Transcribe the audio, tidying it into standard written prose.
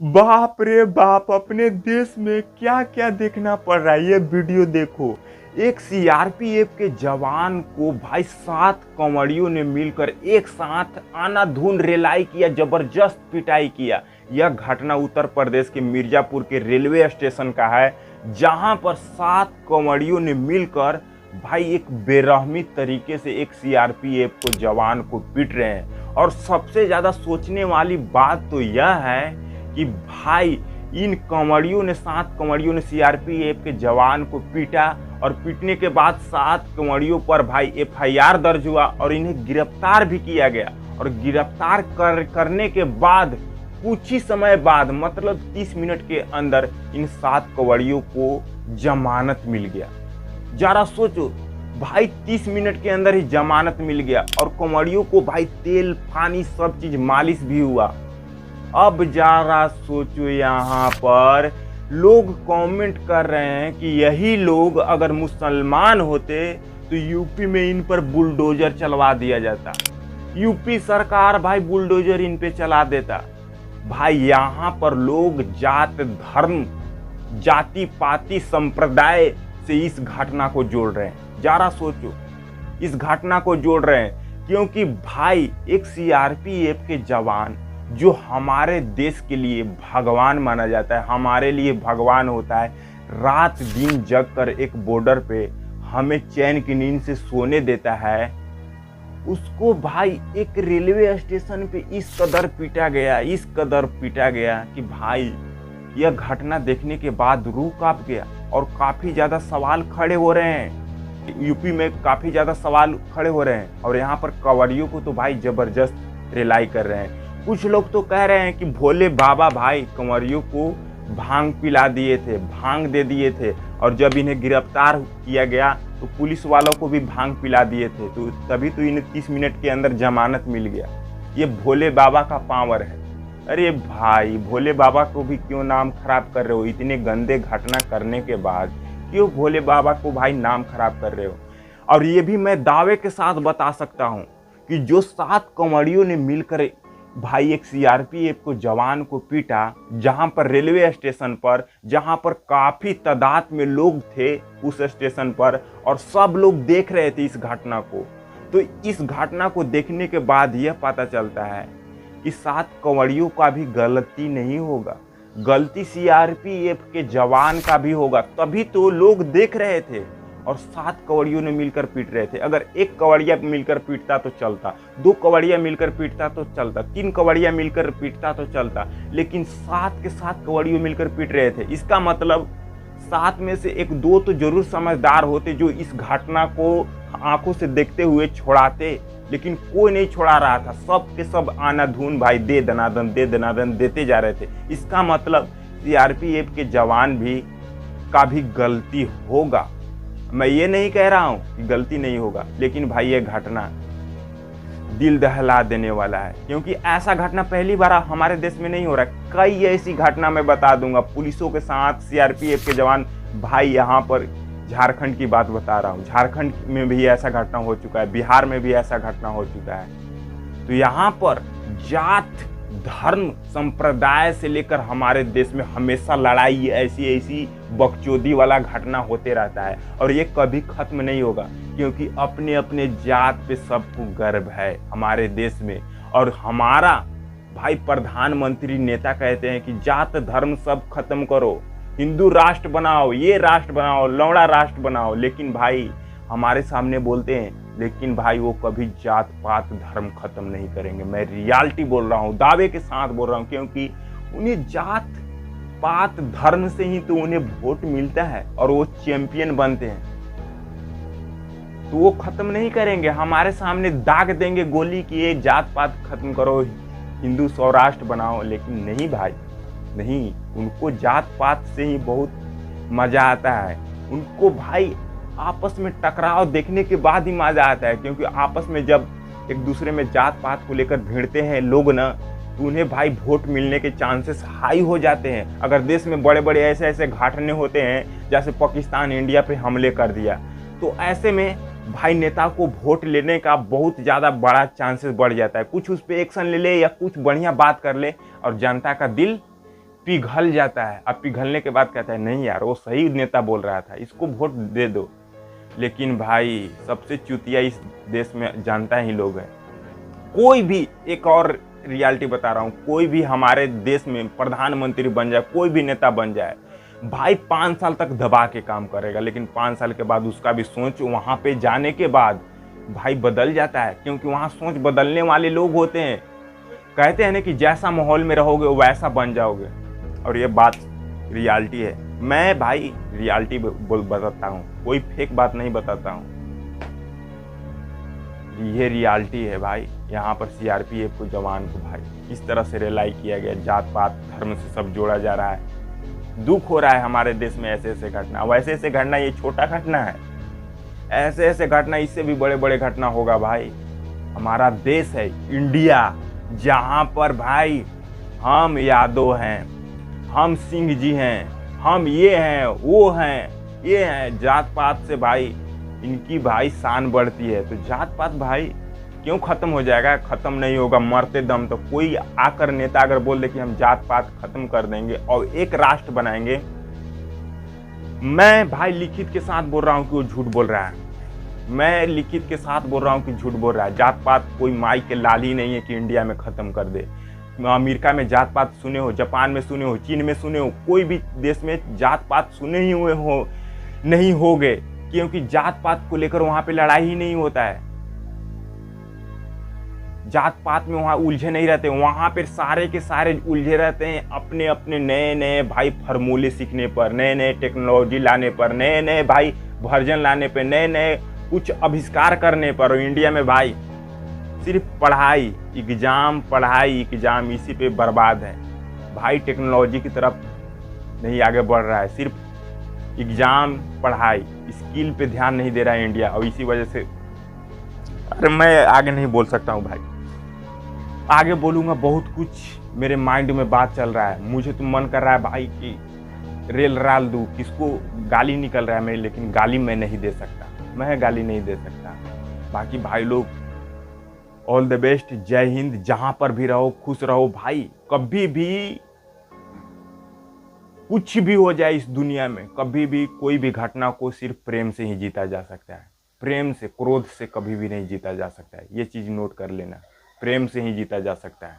बाप रे बाप, अपने देश में क्या क्या देखना पड़ रहा है। ये वीडियो देखो, एक सीआरपीएफ के जवान को भाई 7 कंवरियों ने मिलकर एक साथ आनाधून रेलाई किया, जबरदस्त पिटाई किया। यह घटना उत्तर प्रदेश के मिर्जापुर के रेलवे स्टेशन का है, जहां पर 7 कंवरियों ने मिलकर भाई एक बेरहमी तरीके से एक सीआरपीएफ को जवान को पीट रहे हैं। और सबसे ज्यादा सोचने वाली बात तो यह है कि भाई इन कंवरियों ने 7 कंवरियों ने सीआरपीएफ के जवान को पीटा, और पीटने के बाद 7 कंवरियों पर भाई एफआईआर दर्ज हुआ और इन्हें गिरफ्तार भी किया गया। और गिरफ्तार करने के बाद कुछ ही समय बाद, मतलब 30 मिनट के अंदर इन 7 कंवरियों को जमानत मिल गया। जरा सोचो भाई, 30 मिनट के अंदर ही जमानत मिल गया, और कंवरियों को भाई तेल पानी सब चीज मालिश भी हुआ। अब जरा सोचो, यहाँ पर लोग कमेंट कर रहे हैं कि यही लोग अगर मुसलमान होते तो यूपी में इन पर बुलडोजर चलवा दिया जाता। यूपी सरकार भाई बुलडोजर इन पे चला देता। भाई यहाँ पर लोग जात धर्म जाति पाति संप्रदाय से इस घटना को जोड़ रहे हैं। जरा सोचो, इस घटना को जोड़ रहे हैं क्योंकि भाई एक सीआरपीएफ के जवान जो हमारे देश के लिए भगवान माना जाता है, हमारे लिए भगवान होता है, रात दिन जग कर एक बॉर्डर पे हमें चैन की नींद से सोने देता है, उसको भाई एक रेलवे स्टेशन पे इस कदर पीटा गया, इस कदर पीटा गया कि भाई यह घटना देखने के बाद रूह कांप गया। और काफी ज्यादा सवाल खड़े हो रहे हैं, यूपी में काफी ज्यादा सवाल खड़े हो रहे हैं। और यहाँ पर कंवरियों को तो भाई जबरदस्त रिलाई कर रहे हैं। कुछ लोग तो कह रहे हैं कि भोले बाबा भाई कंवरियों को भांग पिला दिए थे, भांग दे दिए थे, और जब इन्हें गिरफ्तार किया गया तो पुलिस वालों को भी भांग पिला दिए थे, तो तभी तो इन्हें 30 मिनट के अंदर जमानत मिल गया। ये भोले बाबा का पावर है। अरे भाई, भोले बाबा को भी क्यों नाम खराब कर रहे हो? इतने गंदे घटना करने के बाद क्यों भोले बाबा को भाई नाम खराब कर रहे हो? और ये भी मैं दावे के साथ बता सकता हूँ कि जो 7 कंवरियों ने मिलकर भाई एक सीआरपीएफ को जवान को पीटा, जहां पर रेलवे स्टेशन पर, जहां पर काफी तादाद में लोग थे उस स्टेशन पर, और सब लोग देख रहे थे इस घटना को। तो इस घटना को देखने के बाद यह पता चलता है कि 7 कंवरियों का भी गलती नहीं होगा, गलती सीआरपीएफ के जवान का भी होगा। तभी तो लोग देख रहे थे और 7 कंवरियों ने मिलकर पीट रहे थे। अगर एक कंवरिया मिलकर पीटता तो चलता, 2 कंवरिया मिलकर पीटता तो चलता, 3 कंवरिया मिलकर पीटता तो चलता, लेकिन 7 के 7 कंवरियों मिलकर पीट रहे थे। इसका मतलब 7 में से 1-2 तो जरूर समझदार होते जो इस घटना को आंखों से देखते हुए छोड़ाते, लेकिन कोई नहीं छोड़ा रहा था। सब के सब आनाधून भाई दे दनादन देते जा रहे थे। इसका मतलब सीआरपीएफ के जवान भी का भी गलती होगा। मैं ये नहीं कह रहा हूं कि गलती नहीं होगा, लेकिन भाई ये घटना दिल दहला देने वाला है, क्योंकि ऐसा घटना पहली बार हमारे देश में नहीं हो रहा है। कई ऐसी घटना मैं बता दूंगा, पुलिसों के साथ सीआरपीएफ के जवान। भाई यहाँ पर झारखंड की बात बता रहा हूँ, झारखंड में भी ऐसा घटना हो चुका है, बिहार में भी ऐसा घटना हो चुका है। तो यहाँ पर जात धर्म संप्रदाय से लेकर हमारे देश में हमेशा लड़ाई, ऐसी बकचोदी वाला घटना होते रहता है, और ये कभी खत्म नहीं होगा, क्योंकि अपने अपने जात पे सबको गर्व है हमारे देश में। और हमारा भाई प्रधानमंत्री नेता कहते हैं कि जात धर्म सब खत्म करो, हिंदू राष्ट्र बनाओ, ये राष्ट्र बनाओ, लौड़ा राष्ट्र बनाओ। लेकिन भाई हमारे सामने बोलते हैं, लेकिन भाई वो कभी जात पात धर्म खत्म नहीं करेंगे। मैं रियलिटी बोल रहा हूँ, दावे के साथ बोल रहा हूँ, क्योंकि उन्हें जात पात धर्म से ही तो उन्हें वोट मिलता है और वो चैंपियन बनते हैं। तो वो खत्म नहीं करेंगे, हमारे सामने दाग देंगे गोली कि ये जात पात खत्म करो, हिंदू स्वराष्ट्र बनाओ। लेकिन नहीं भाई, नहीं, उनको जात पात से ही बहुत मजा आता है। उनको भाई आपस में टकराव देखने के बाद ही मजा आता है, क्योंकि आपस में जब एक दूसरे में जात पात को लेकर भिड़ते हैं लोग ना, तो उन्हें भाई वोट मिलने के चांसेस हाई हो जाते हैं। अगर देश में बड़े बड़े ऐसे घटने होते हैं, जैसे पाकिस्तान इंडिया पे हमले कर दिया, तो ऐसे में भाई नेता को वोट लेने का बहुत ज़्यादा बड़ा चांसेस बढ़ जाता है। कुछ उस पर एक्शन ले ले या कुछ बढ़िया बात कर ले और जनता का दिल पिघल जाता है। अब पिघलने के बाद कहता है नहीं यार वो सही नेता बोल रहा था, इसको वोट दे दो। लेकिन भाई सबसे चूतिया इस देश में जानता ही लोग हैं। कोई भी, एक और रियलिटी बता रहा हूँ, कोई भी हमारे देश में प्रधानमंत्री बन जाए, कोई भी नेता बन जाए भाई 5 साल तक दबा के काम करेगा, लेकिन 5 साल के बाद उसका भी सोच वहाँ पे जाने के बाद भाई बदल जाता है, क्योंकि वहाँ सोच बदलने वाले लोग होते हैं। कहते हैं ना कि जैसा माहौल में रहोगे वैसा बन जाओगे, और ये बात रियलिटी है। मैं भाई रियलिटी बताता हूँ, कोई फेक बात नहीं बताता हूँ, ये रियलिटी है भाई। यहाँ पर सीआरपीएफ को जवान को भाई इस तरह से रिलाई किया गया, जात पात धर्म से सब जोड़ा जा रहा है। दुख हो रहा है हमारे देश में ऐसे ऐसे घटना, वैसे ऐसे घटना ये छोटा घटना है, ऐसे ऐसे घटना इससे भी बड़े बड़े घटना होगा भाई। हमारा देश है इंडिया, जहाँ पर भाई हम यादव हैं, हम सिंह जी हैं, हम ये हैं वो हैं ये हैं, जात पात से भाई इनकी भाई शान बढ़ती है। तो जात पात भाई क्यों खत्म हो जाएगा? खत्म नहीं होगा मरते दम तक। कोई आकर नेता अगर बोल दे कि हम जात पात खत्म कर देंगे और एक राष्ट्र बनाएंगे, मैं भाई लिखित के साथ बोल रहा हूँ कि वो झूठ बोल रहा है। मैं लिखित के साथ बोल रहा हूँ कि झूठ बोल रहा है। जात पात कोई माई के लाल ही नहीं है कि इंडिया में खत्म कर दे। अमेरिका में जात पात सुने हो, जापान में सुने हो, चीन में सुने हो, कोई भी देश में जात पात सुने ही हुए हो नहीं होगे, क्योंकि जात पात को लेकर वहां पे लड़ाई ही नहीं होता है। जात पात में वहां उलझे नहीं रहते, वहां पे सारे के सारे उलझे रहते हैं अपने अपने नए नए भाई फार्मूले सीखने पर, नए नए टेक्नोलॉजी लाने पर, नए नए भाई वर्जन लाने पर, नए नए कुछ आविष्कार करने पर। और इंडिया में भाई सिर्फ पढ़ाई एग्जाम इसी पे बर्बाद है भाई। टेक्नोलॉजी की तरफ नहीं आगे बढ़ रहा है, सिर्फ एग्जाम पढ़ाई स्किल पे ध्यान नहीं दे रहा है इंडिया। और इसी वजह से अरे मैं आगे नहीं बोल सकता हूँ भाई, आगे बोलूँगा बहुत कुछ मेरे माइंड में बात चल रहा है। मुझे तो मन कर रहा है भाई कि रेल राल दूँ, किसको गाली निकल रहा है मेरी, लेकिन गाली मैं नहीं दे सकता, मैं गाली नहीं दे सकता। बाकी भाई लोग ऑल द बेस्ट, जय हिंद। जहां पर भी रहो खुश रहो भाई। कभी भी कुछ भी हो जाए इस दुनिया में, कभी भी कोई भी घटना को सिर्फ प्रेम से ही जीता जा सकता है। प्रेम से, क्रोध से कभी भी नहीं जीता जा सकता है। ये चीज नोट कर लेना, प्रेम से ही जीता जा सकता है।